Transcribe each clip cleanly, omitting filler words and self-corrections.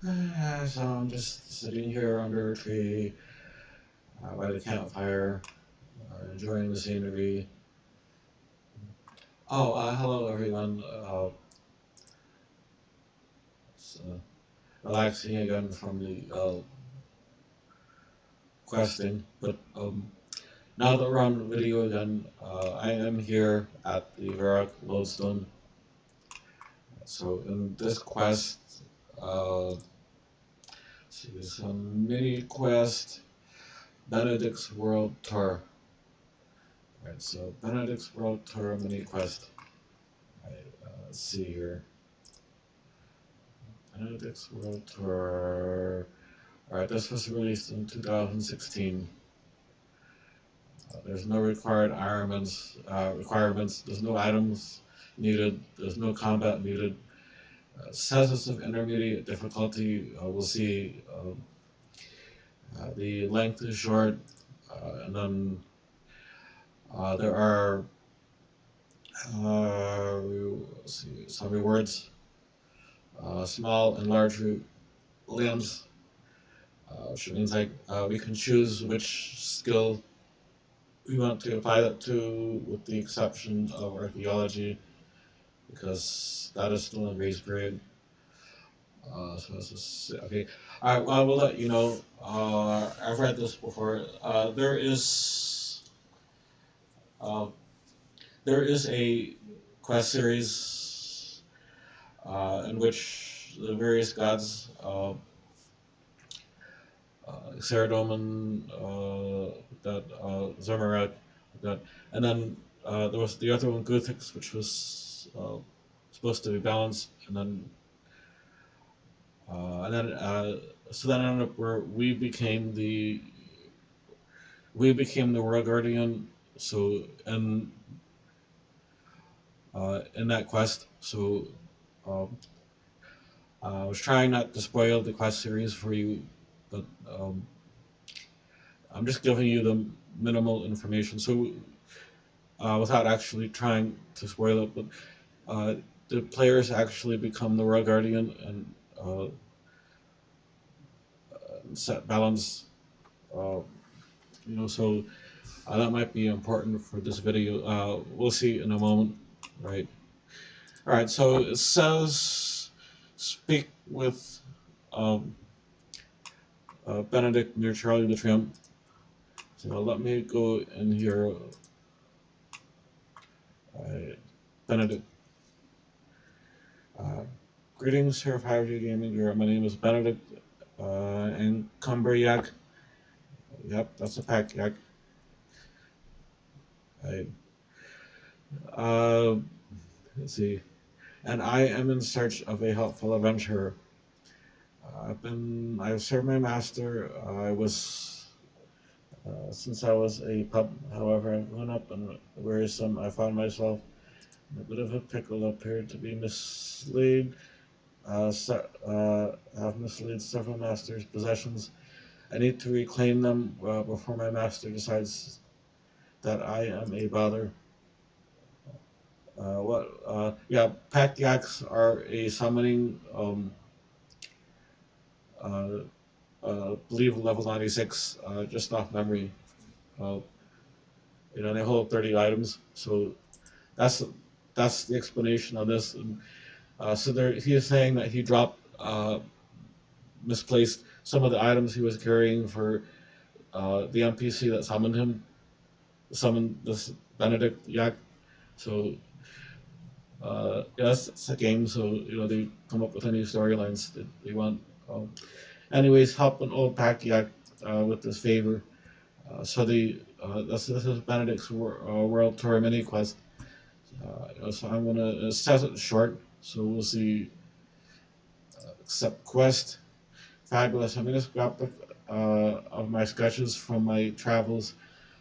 So I'm just sitting here under a tree by the campfire, enjoying the scenery. Oh, hello everyone. Relaxing again from the questing, but now that we're on video again, I am here at the Varrock lodestone. So in this quest, see some mini quest, Benedict's World Tour. Right, so Benedict's World Tour mini quest. Right, let's see here. Benedict's World Tour. Alright, this was released in 2016. There's no requirements. There's no items needed. There's no combat needed. Says it's of intermediate difficulty. We'll see. The length is short, and then there are some rewards. Small and large limbs, which means like we can choose which skill we want to apply that to, with the exception of archaeology, because that is still in grace period. So this is okay. All right. Well, I will let you know. I've read this before. There is a quest series in which the various gods, Saradomin, Zermarak, and then there was the other one, Guthix, which was supposed to be balanced, and then so then ended up where we became the Royal Guardian. So in that quest, so I was trying not to spoil the quest series for you, but I'm just giving you the minimal information. So without actually trying to spoil it, but the players actually become the Royal Guardian and set balance. So that might be important for this video. We'll see in a moment, right? All right. So it says speak with Benedict near Charlie the Tramp. So let me go in here. Benedict. Greetings, here of Hydra Gaming. My name is Benedict Encumberyak. Yep, that's a pack yak. Let's see. And I am in search of a helpful adventurer. I've served my master. Since I was a pup. However, I've grown up and wearisome. I found myself in a bit of a pickle. Appeared to be misled. Have misled several masters' possessions. I need to reclaim them before my master decides that I am a bother. Pack yaks are a summoning. Believe level 96, just off memory. They hold 30 items, so that's the explanation on this. And, he is saying that he dropped misplaced some of the items he was carrying for the NPC that summoned this Benedict Yak. So that's a game. So they come up with any storylines that they want. Anyways, help an old pack yak with this favor. This is Benedict's World Tour mini quest. So I'm gonna set it short. So we'll see. Accept quest. Fabulous. I'm gonna scrapbook of my sketches from my travels.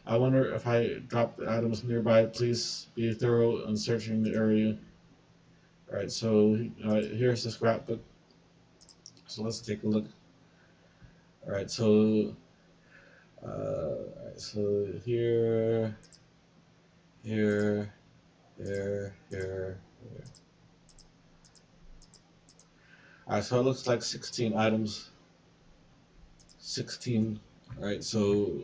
I wonder if I drop the items nearby. Please be thorough in searching the area. All right. So here's the scrapbook. So let's take a look. All right. So here. Alright, so it looks like 16 items. 16. Alright, so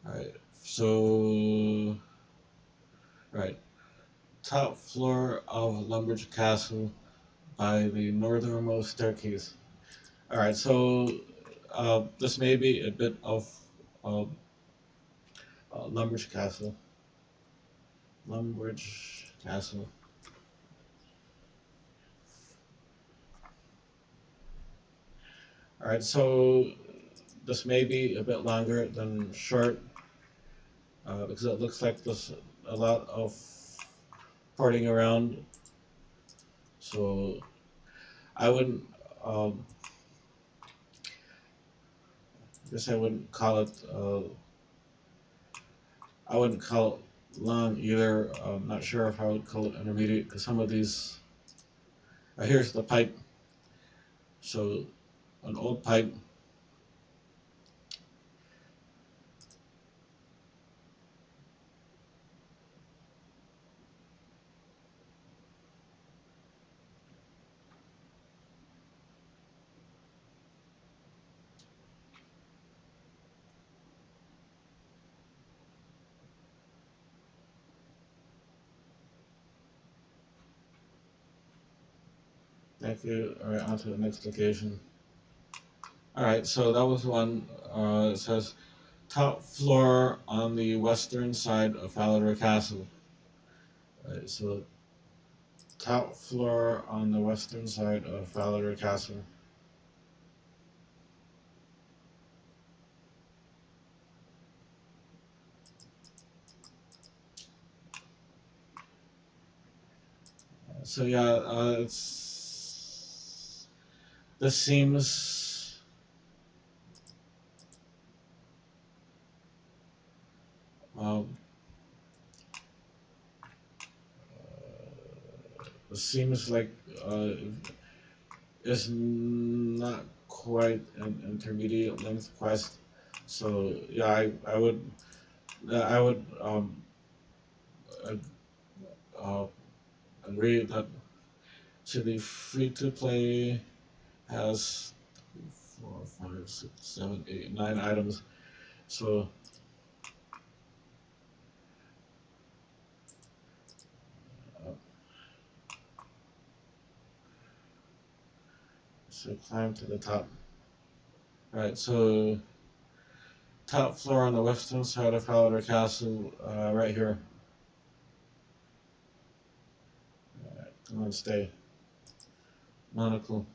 alright, so right. Top floor of Lumbridge Castle by the northernmost staircase. Alright, so this may be a bit of uh, Lumbridge Castle. Lumbridge Castle. Alright, so this may be a bit longer than short because it looks like there's a lot of partying around. So I wouldn't, um, I guess I wouldn't call it, I wouldn't call it long either. I'm not sure if I would call it intermediate because some of these, here's the pipe. So an old pipe. Thank you. All right, on to the next location. All right, so that was one. It says top floor on the western side of Falador Castle. All right, so top floor on the western side of Falador Castle. So yeah, it's this seems um, it seems like it's not quite an intermediate length quest. So yeah, I would uh, uh, agree that to be free to play has 4, 5, 6, 7, 8, 9 items. So uh, so climb to the top. Right, so top floor on the western side of Falador Castle, right here. Alright, come on, stay. Monocle.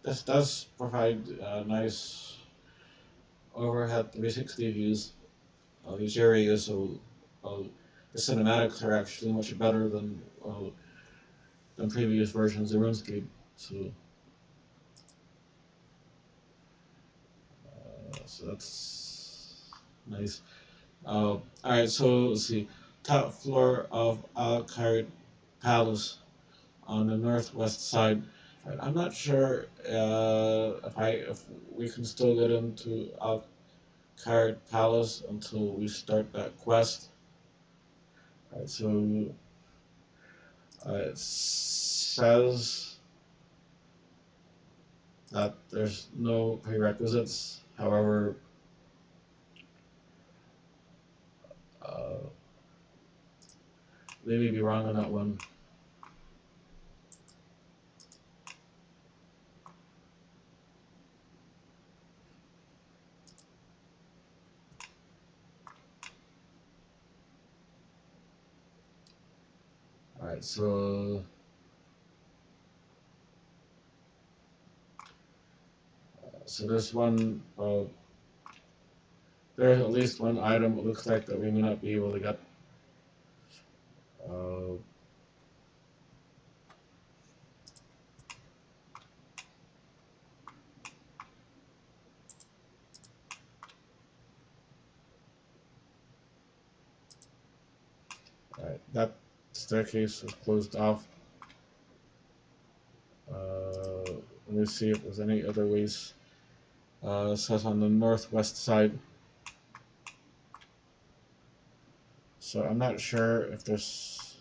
This does provide nice overhead 360 views of these areas, so the cinematics are actually much better than previous versions of RuneScape. So that's nice. Alright, so let's see. Top floor of Kharid Palace on the northwest side. Right, I'm not sure if we can still get into Kharid Palace until we start that quest. Right, so it says that there's no prerequisites. However, uh, they may be wrong on that one. Alright, so there's one. There's at least one item. It looks like that we may not be able to get. Uh, Alright, that staircase is closed off. me see if there's any other ways. It says on the northwest side. So I'm not sure if there's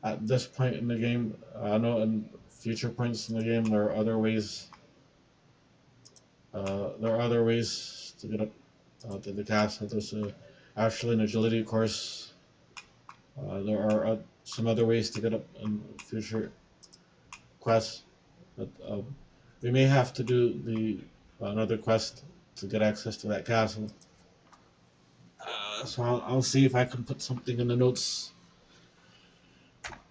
at this point in the game. I know in future points in the game there are other ways. There are other ways to get up to the castle. There's actually an agility course. There are some other ways to get up in future quests, but we may have to do the another quest to get access to that castle. So I'll see if I can put something in the notes.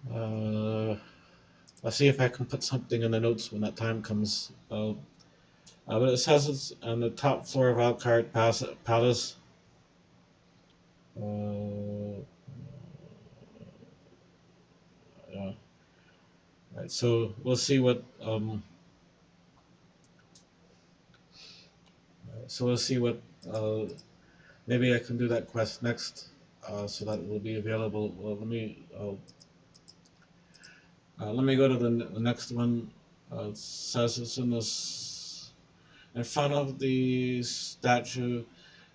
I'll see if I can put something in the notes when that time comes. But it says it's on the top floor of Alcard Palace. Yeah. Right. So we'll see what. So we'll see what. Maybe I can do that quest next, so that it will be available. Well, let me go to the next one. It says it's in front of the statue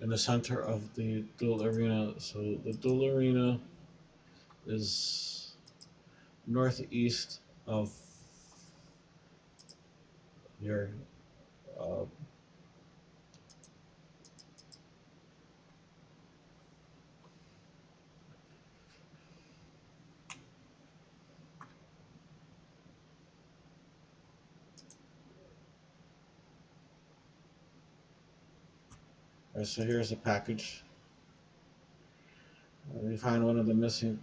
in the center of the Duel Arena. So the Duel Arena is northeast of your Right, so here's a package. We find one of the missing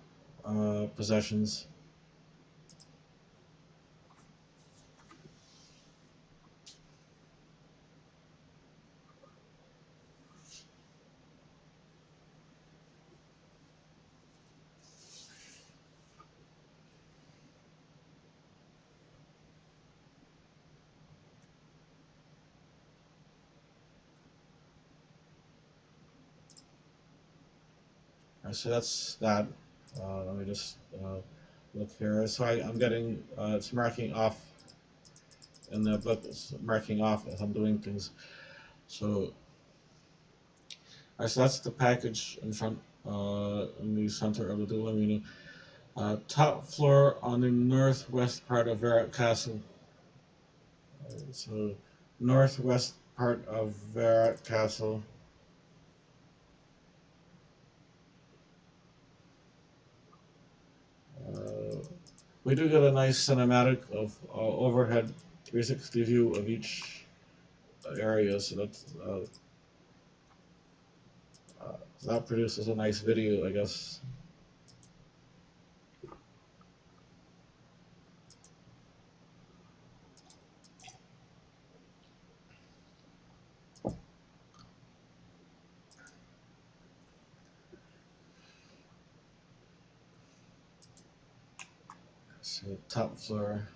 possessions. So that's that. Let me just look here. So I'm getting it's marking off in the book. It's marking off as I'm doing things. So, so that's the package in front, in the center of the Duel Arena. Top floor on the northwest part of Varrock Castle. So, northwest part of Varrock Castle. We do get a nice cinematic of overhead 360 view of each area, so that produces a nice video, I guess. So top floor.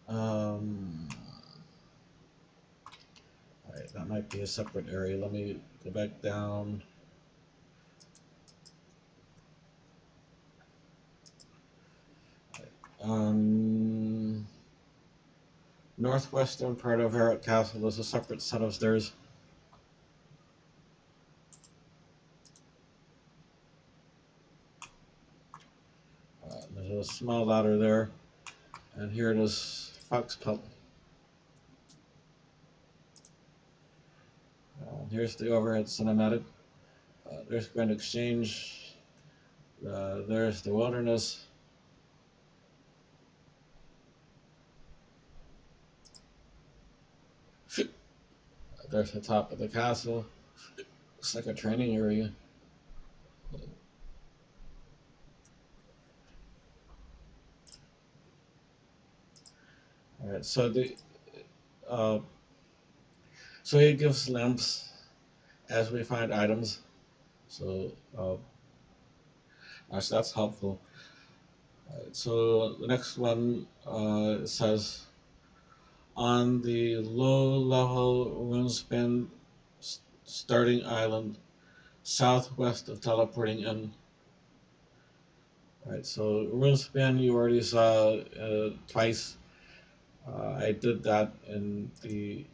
Alright, that might be a separate area. Let me go back down. Northwestern part of Varrock Castle is a separate set of stairs. There's a small ladder there, and here it is, Fox Pelt. Here's the overhead cinematic. There's Grand Exchange. There's the wilderness. There's the top of the castle. Looks like a training area. Alright, so so it gives lamps as we find items. So so that's helpful. So the next one says on the low-level Runespan starting island, southwest of teleporting in. Alright, so Runespan you already saw twice. I did that in the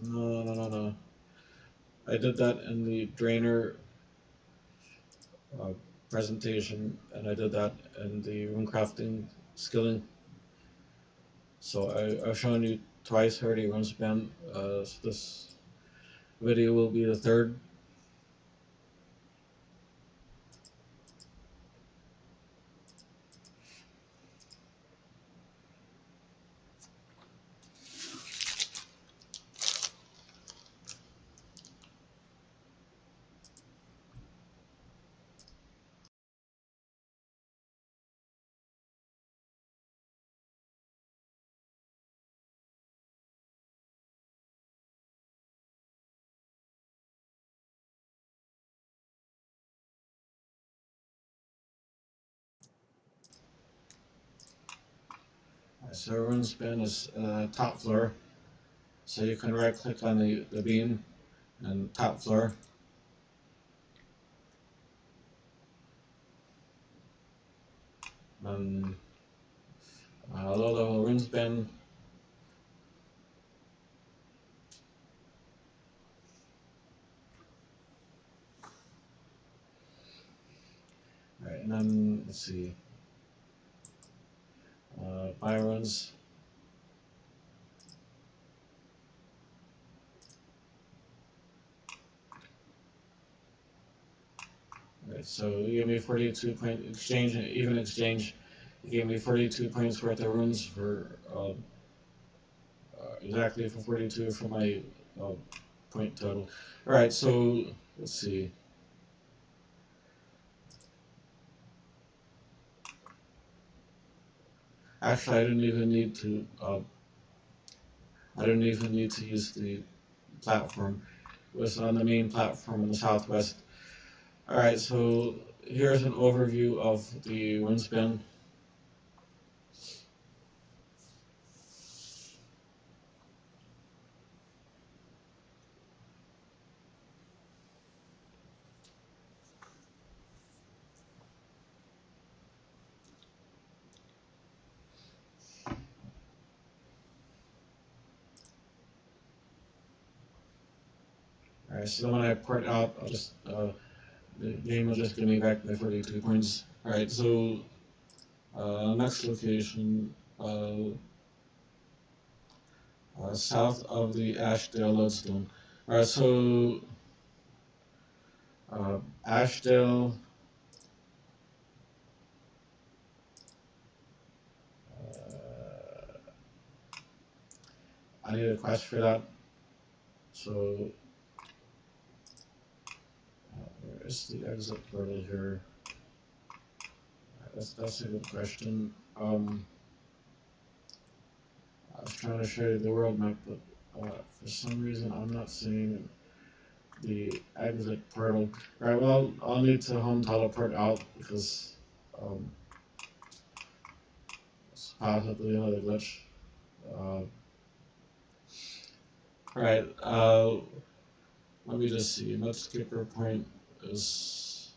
no. I did that in the Drainer uh, presentation, and I did that in the runecrafting skilling. So I've shown you twice already Runespan. So this video will be the third. So Runespan is top floor. So you can right click on the beam and top floor. And low level Runespan. Right, and then let's see. Byron's. Right, so you gave me 42 point exchange, even exchange. You gave me 42 points worth of runes for exactly for 42 for my point total. All right, so let's see. Actually, I didn't even need to. I didn't even need to use the platform. It was on the main platform in the southwest. All right, so here's an overview of the Windspin. All right, so when I port out, I'll just the game will just give me back my 42 points. All right, so next location, south of the Ashdale lodestone. All right, so Ashdale. I need a quest for that. So where is the exit portal here? That's a good question. I was trying to show you the world map, but for some reason I'm not seeing the exit portal. Alright, well, I'll need to home teleport out because it's possibly another glitch. Alright, let me just see. Mudskipper point is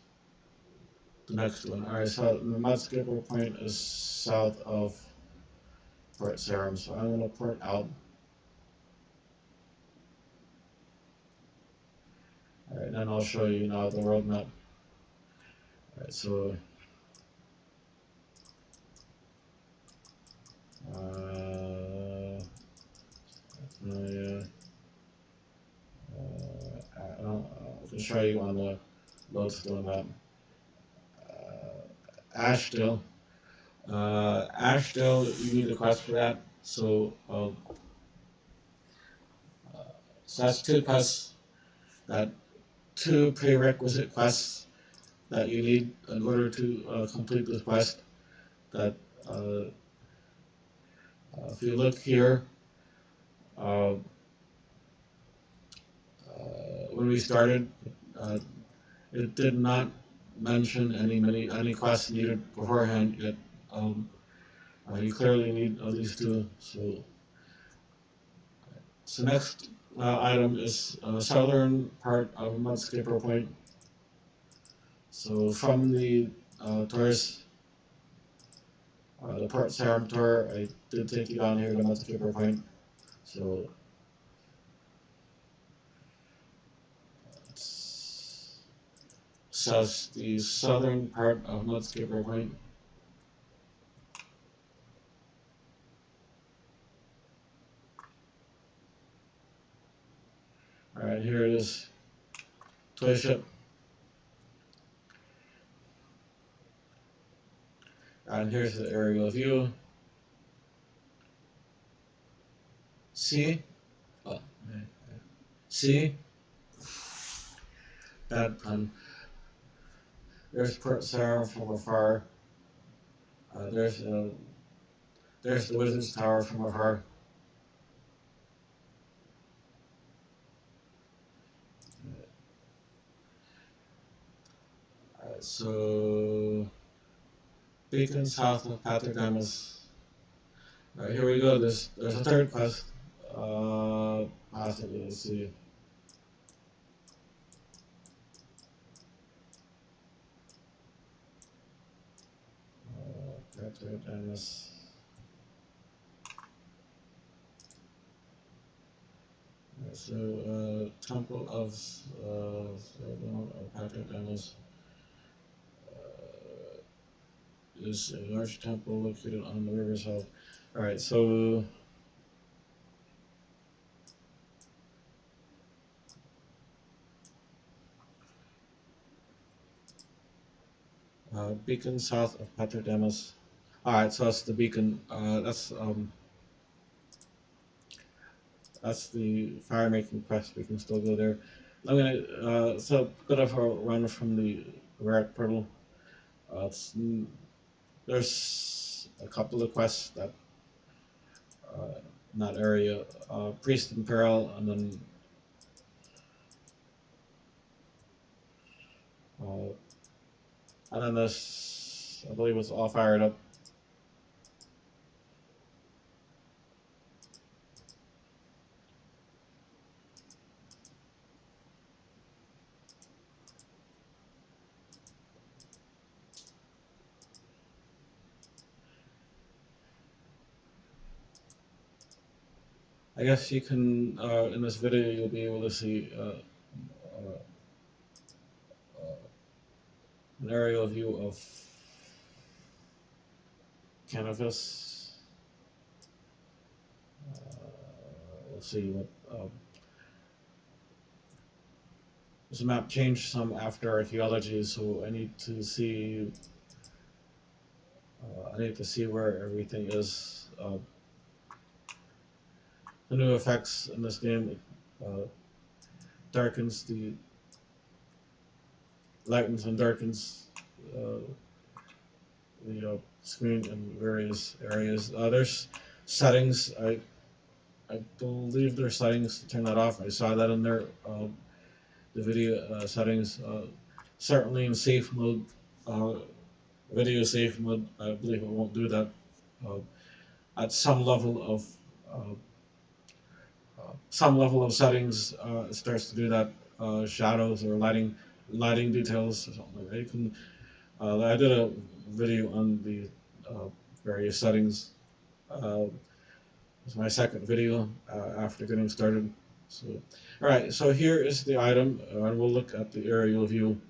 the next one. Alright, so the Mudskipper point is south of Port Sarum, so I'm going to port out. Alright, then I'll show you now the world map. Alright, so I'll show you on the lodestone map. Ashdale. Ashdale, you need a quest for that. So that's two quests, two prerequisite quests that you need in order to complete this quest. That if you look here, when we started, it did not mention any quests needed beforehand yet. You clearly need at least two. So next item is southern part of Mudskipper Point. So from the tourist The Port Serum Tour, I did take you down here to Mudskipper Point. So says the southern part of Mudskipper Point. Alright, here it is. Toy ship. And here's the aerial view. See? Oh, see? Bad pun. There's Port Sarah from afar. There's the Wizard's Tower from afar. So beacon south of Paterdomus. Alright, here we go. There's a third quest. Possibly, let's see. Paterdomus. So, Temple of Paterdomus is a large temple located on the river's south. Alright, so beacon south of Paterdomus. Alright, so that's the beacon. That's the fire making quest. We can still go there. I'm gonna so a bit of a run from the Varrock portal. There's a couple of quests that in that area. Priest in Peril, and then this, I believe, was all fired up. I guess you can, in this video, you'll be able to see an aerial view of Canvas. We'll see what. This map changed some after archaeology, so I need to see. I need to see where everything is. The new effects in this game darkens the lightens and darkens the screen in various areas. There's settings. I believe there's settings to turn that off. I saw that in there. The video settings. Certainly in safe mode, video safe mode. I believe it won't do that. At some level of settings, it starts to do that. Shadows or lighting details or something like that. You can. I did a video on the various settings. It's my second video after getting started. So, all right. So here is the item, and we'll look at the aerial view.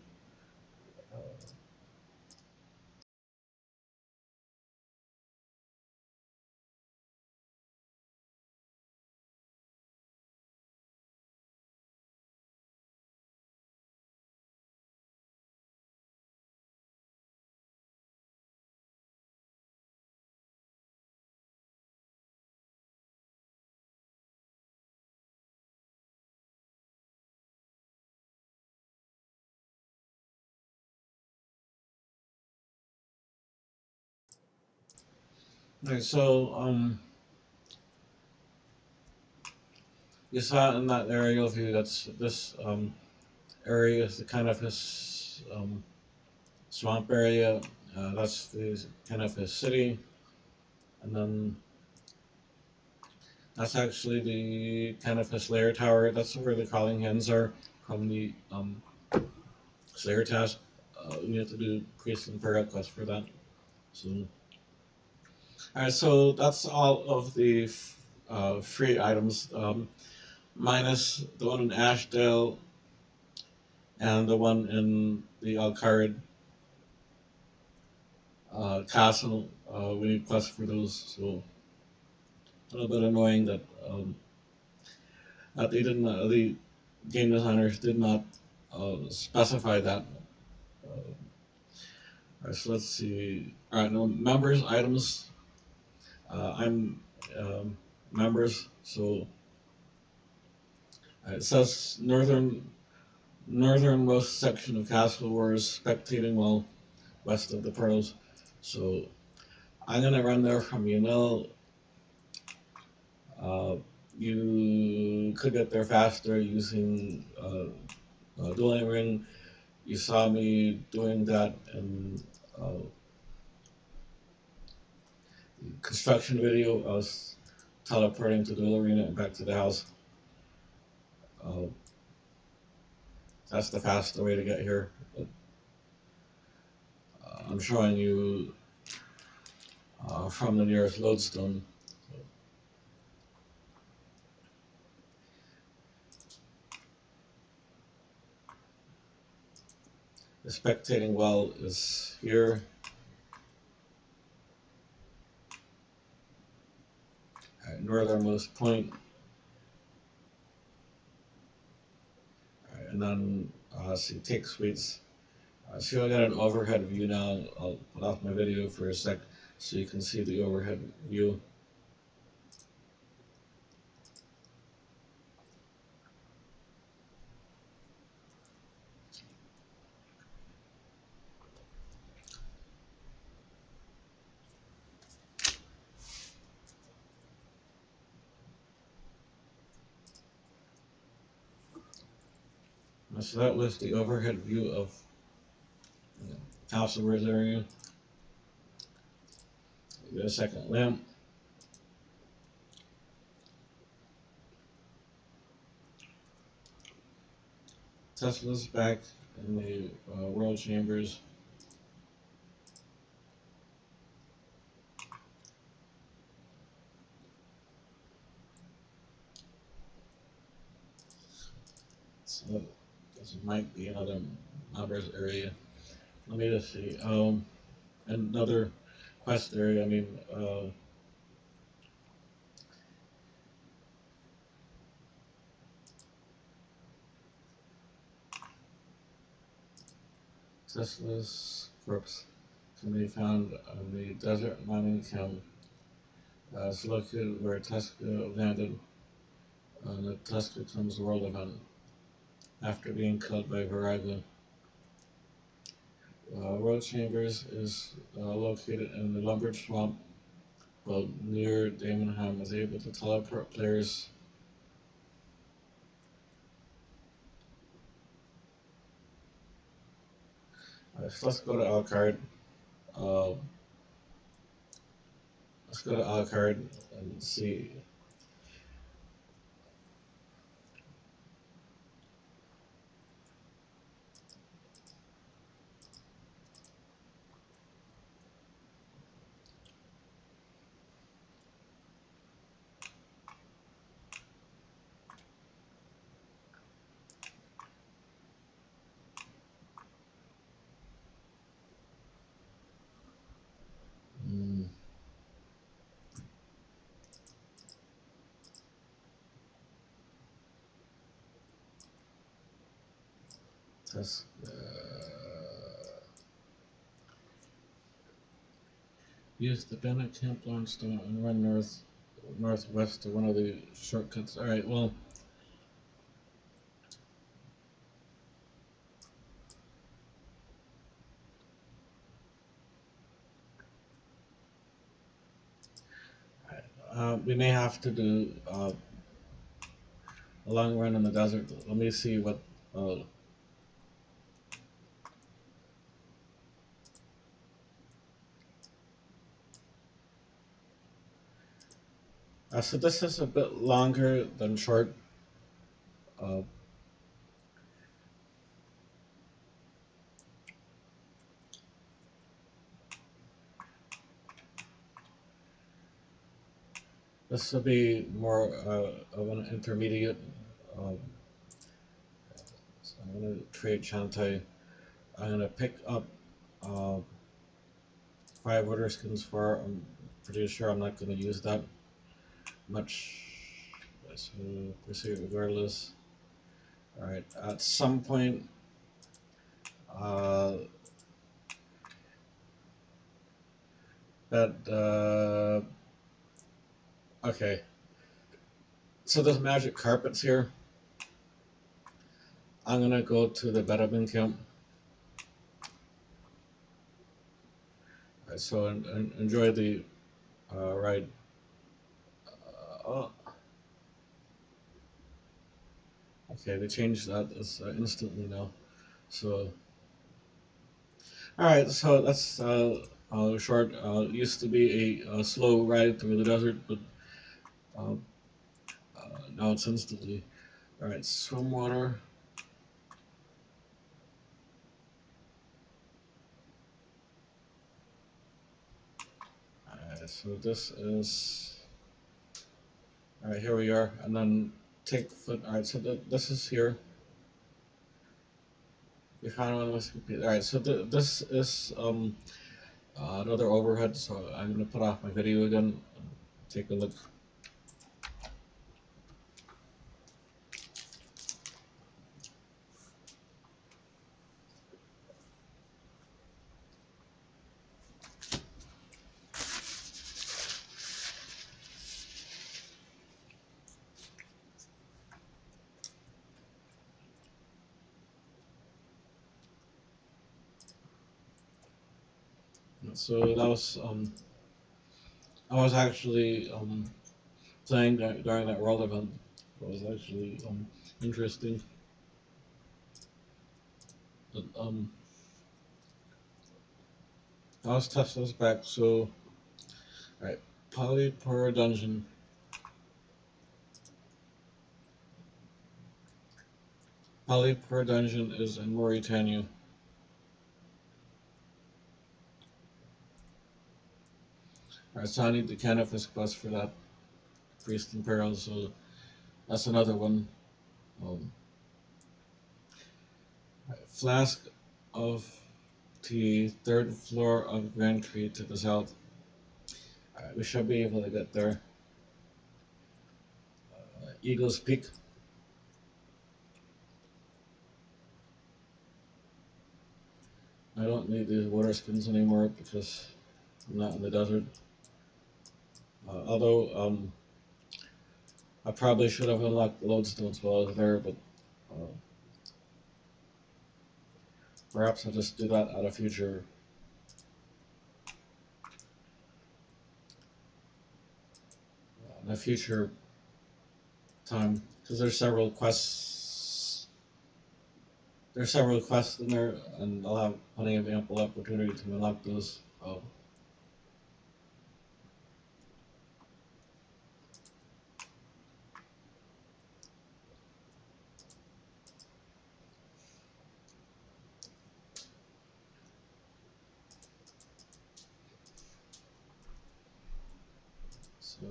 All right. So you saw in that aerial view. That's this area is the kind of his swamp area. That's the kind of his city, and then that's actually the kind of his Slayer Tower. That's where the calling hens are from the Slayer task. You have to do priest and prayer quest for that. So Alright, so that's all of the free items, minus the one in Ashdale and the one in the Kharid castle. We need quests for those, so a little bit annoying that they didn't. The game designers did not specify that. Alright, so let's see. Alright, no members items. I'm members, so it says northernmost section of Castlewars, spectating while west of the pearls. So I'm gonna run there from Unil. You could get there faster using Duel Arena. You saw me doing that in the construction video. I was teleporting to Duel Arena and back to the house. Uh, that's the faster way to get here. But, I'm showing you from the nearest lodestone. The spectating well is here. At northernmost point. And then see, take suites. So I got an overhead view now. I'll put off my video for a sec so you can see the overhead view. So that was the overhead view of the Castlewars area. Get a second lamp. Tesla's back in the world chambers. So this might be another numbers area. Let me just see. Another quest area. I mean, Tesla's corpse can be found on the desert mining camp. It's located where Tuska landed on the Tuska Comes World event after being killed by Varrock. World Chambers is located in the Lumbridge swamp, but near Damonham is able to teleport players. So let's go to Kharid. Let's go to Kharid and see. Tuska. Use the Benedict Encumberyak and run northwest to one of the shortcuts. All right. Well. We may have to do a long run in the desert. Let me see what. So this is a bit longer than short. This will be more of an intermediate. Um, so I'm going to trade Shantae. I'm going to pick up uh, 5 water skins for. I'm pretty sure I'm not going to use that much. So proceed regardless. Alright, at some point, uh, okay. So there's magic carpets here. I'm gonna go to the Benedict camp. Right, so enjoy the ride. Oh, okay, they changed that instantly now. So, all right, so that's short. It used to be a slow ride through the desert, but uh, now it's instantly. All right, swim water. All right, so this is. All right, here we are, and then take foot. All right, so this is here. We found one was complete. All right, so this is another overhead. So I'm gonna put off my video again. Take a look. So that was I was actually playing during that world event. It was actually interesting. But let's test this back. So, alright, Polypore dungeon. Polypore dungeon is in Mauritania. Alright, so I need the Canifis quest for that. Priest and Peril, so that's another one. Um, Flask of tea, 3rd floor of Grand Tree to the south. Alright, we should be able to get there. Eagle's Peak. I don't need these water skins anymore because I'm not in the desert. Although I probably should have unlocked the lodestones while I was there, but perhaps I'll just do that at a future time, because there's several quests. There's several quests in there, and I'll have plenty of ample opportunity to unlock those. So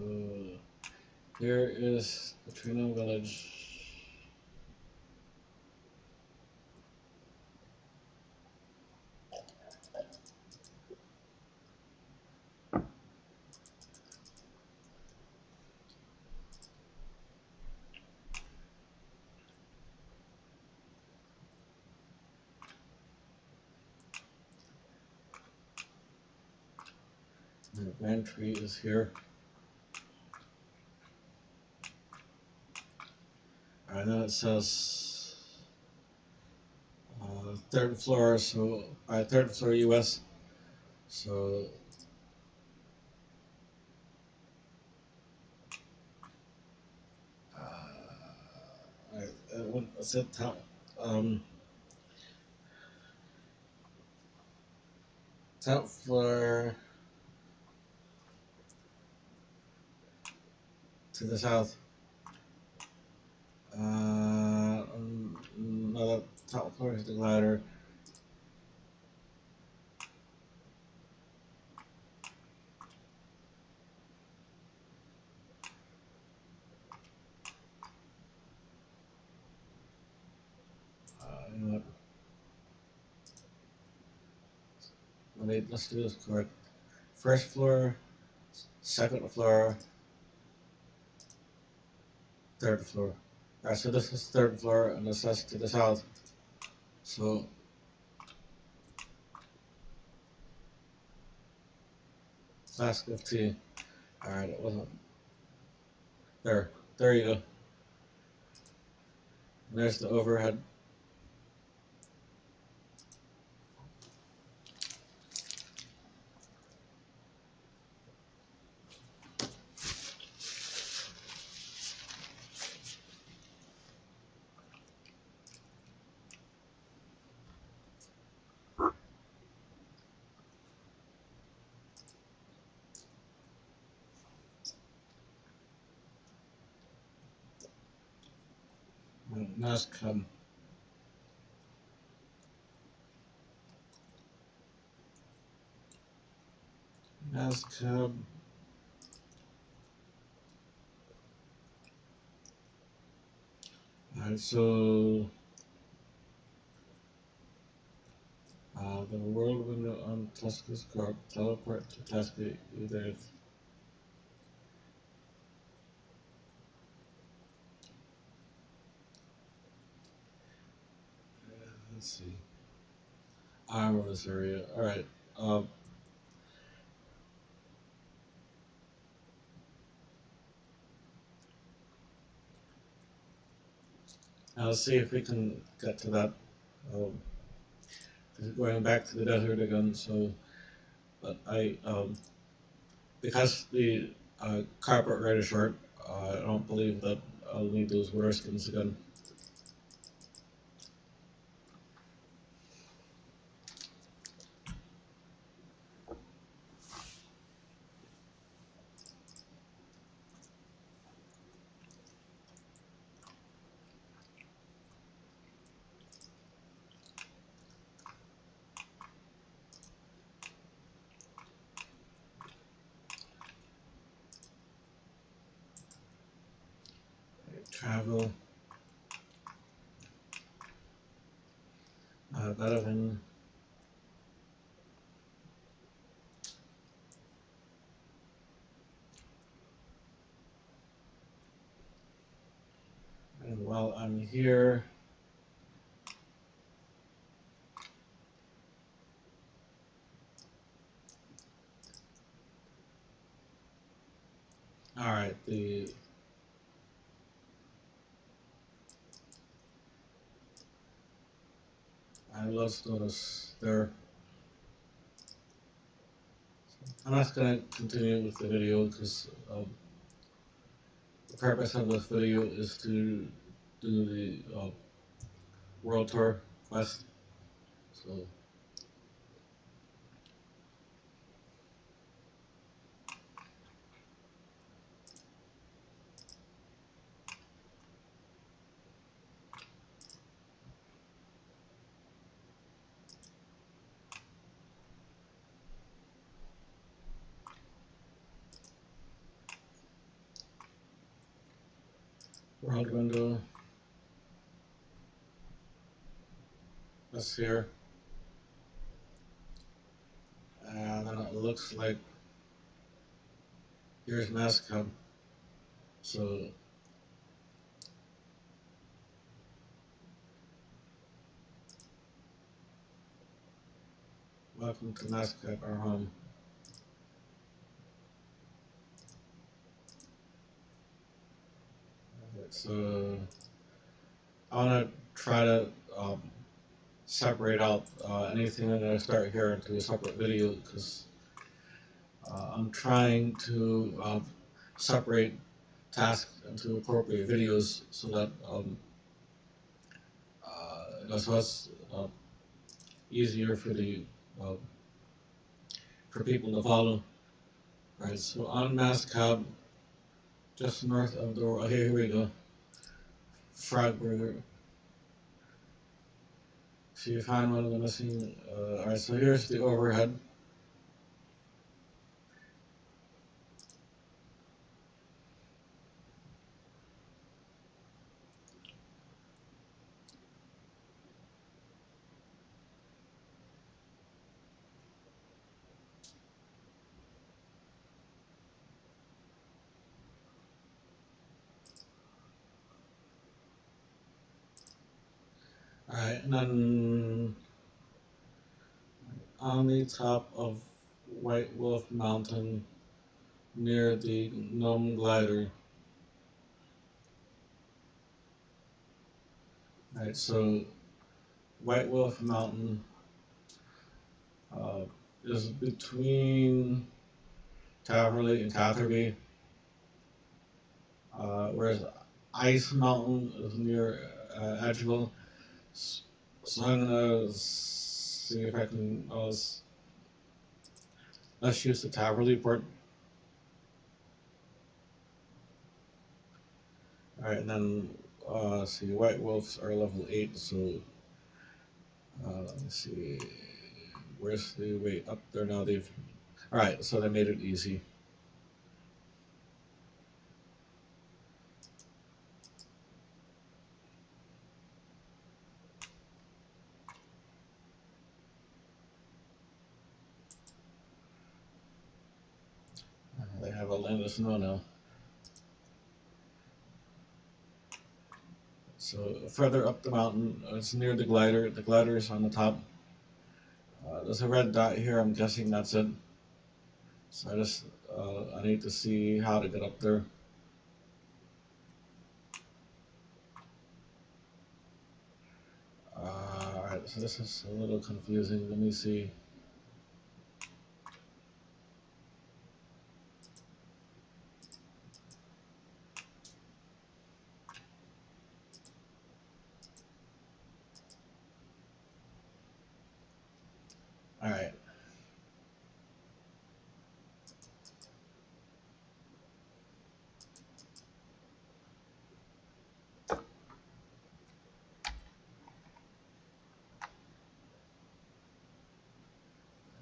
here is Katarina Village. The Grand Tree is here. And then it says 3rd floor, so 3rd floor US. So what's it? Top floor to the south. No, the top floor is the ladder. Let's do this correct. First floor, second floor, third floor. Alright, so this is third floor, and this is to the south. So flask of tea. Alright, it wasn't there. There you go. And there's the overhead. Mask hub. Mask hub. Alright, so the world window on Tuska's card. Teleport to Tuska either. Let's see. I remember this area. Alright. Now let's see if we can get to that. Going back to the desert again, so, but because the carpet ride is short, I don't believe that I'll need those water skins again. Travel. Better than. And while I'm here, all right, I lost notice there. I'm not going to continue with the video because the purpose of this video is to do the world tour quest. So world window. That's here. And then it looks like here's Mask Hub. So welcome to Mask Hub, our home. So I want to try to separate out anything that I start here into a separate video because I'm trying to separate tasks into appropriate videos so that so it's easier for the for people to follow. Right. So on Mask Hub, just north of the here we go. Frogburger. So you find one of the missing. Alright, so here's the overhead. Alright, and then on the top of White Wolf Mountain, near the gnome glider. Alright, so White Wolf Mountain is between Taverley and Catherby, whereas Ice Mountain is near Edgeville. So I'm gonna see if I can. Let's use the Taverley port. Alright, and then see, White Wolves are level 8, so let me see. Where's the wait up there now? They've alright, so they made it easy. They have a land of snow now. So further up the mountain, it's near the glider. The glider is on the top. There's a red dot here. I'm guessing that's it. So I need to see how to get up there. Alright, so this is a little confusing. Let me see. Alright.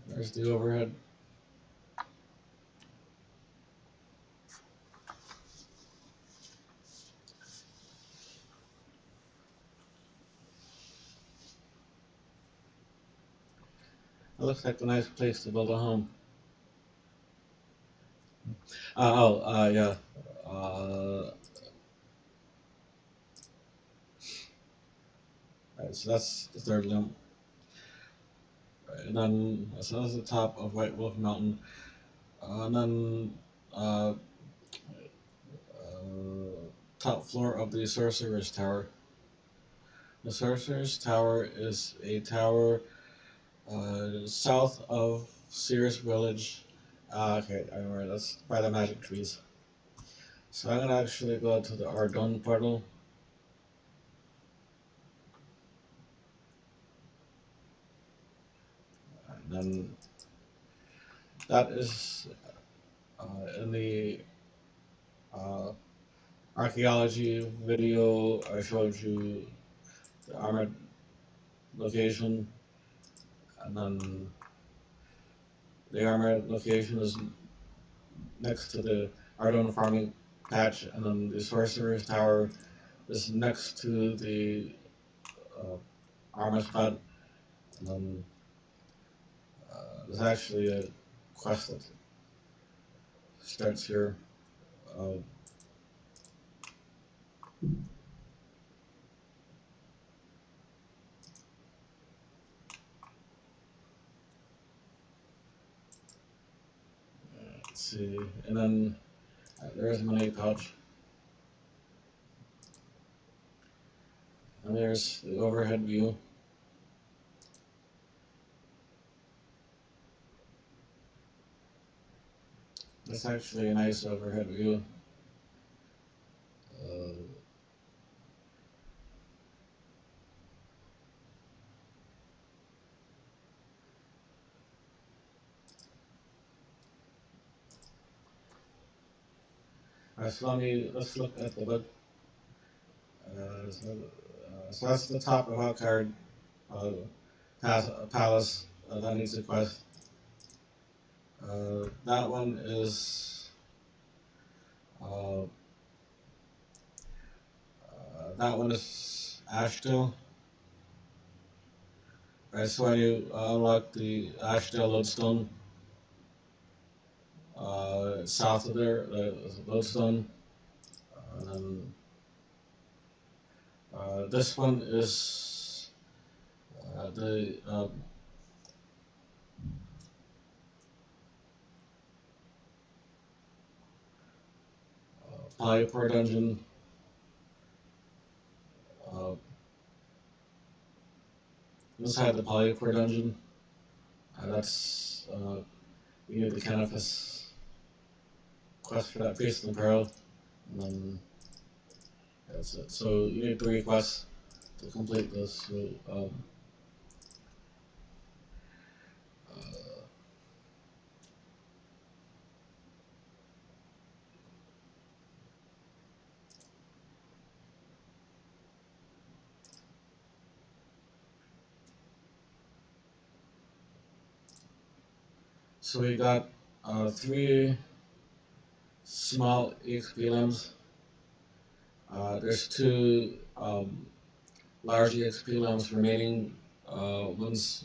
There's the overhead. It looks like a nice place to build a home. Yeah. Right, so that's the third limb. Right, and then, so that's the top of White Wolf Mountain. And then, top floor of the Sorcerer's Tower. The Sorcerer's Tower is a tower south of Sears Village. Okay, I remember, that's by the magic trees. So I'm gonna actually go to the Ardon portal. And then that is in the archaeology video. I showed you the armored location, and then the armored location is next to the Ardon farming patch, and then the Sorcerer's Tower is next to the armor spot, and then there's actually a quest that starts here. Let's see, and then there's money pouch, and there's the overhead view. That's actually a nice overhead view. Alright, so let's look at the book. So that's the top of Kharid Palace. That needs a quest. That one is Ashdale. Right, so when you unlock the Ashdale lodestone, south of there, there's a lodestone. And then this one is the Polypore dungeon. Inside the Polypore dungeon, that's you need the Canopus quest for that priest and pearl, and then that's it. So you need 3 quests to complete this. So we got 3 small EXP limbs. There's 2 large EXP limbs remaining. Once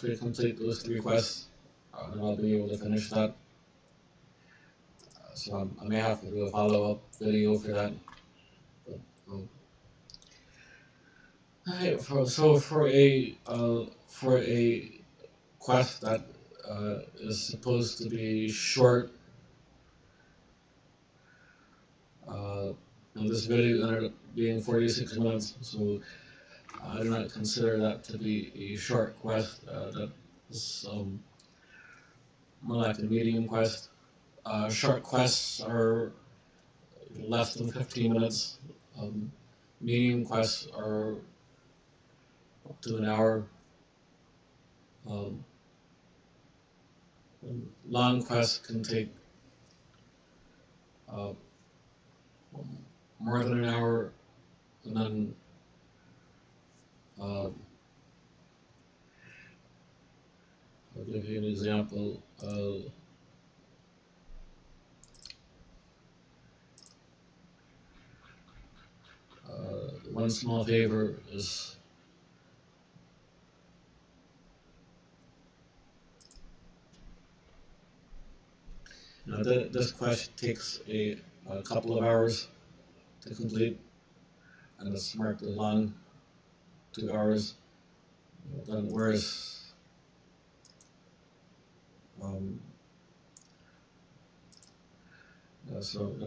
we complete those 3 quests, then I'll be able to finish that. So I may have to do a follow-up video for that. But, Alright, for a quest that is supposed to be short, and this video ended up being 46 minutes, so I do not consider that to be a short quest. That is more like a medium quest. Short quests are less than 15 minutes. Medium quests are up to an hour. Long quests can take more than an hour, and then I'll give you an example. One small favor is this quest takes a couple of hours to complete, and it's marked as long, 2 hours. Then whereas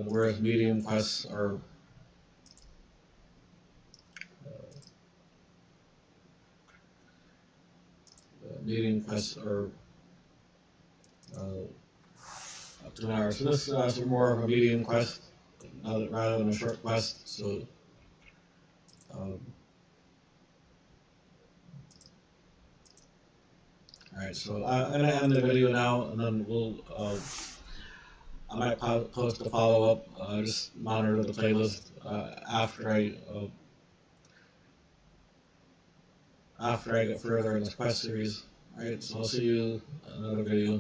whereas medium quests are up to an hour. So this is more of a medium quest rather than a short quest. So alright, so I'm going to end the video now, and then I might post a follow-up, just monitor the playlist after I get further in this quest series. Alright, so I'll see you in another video.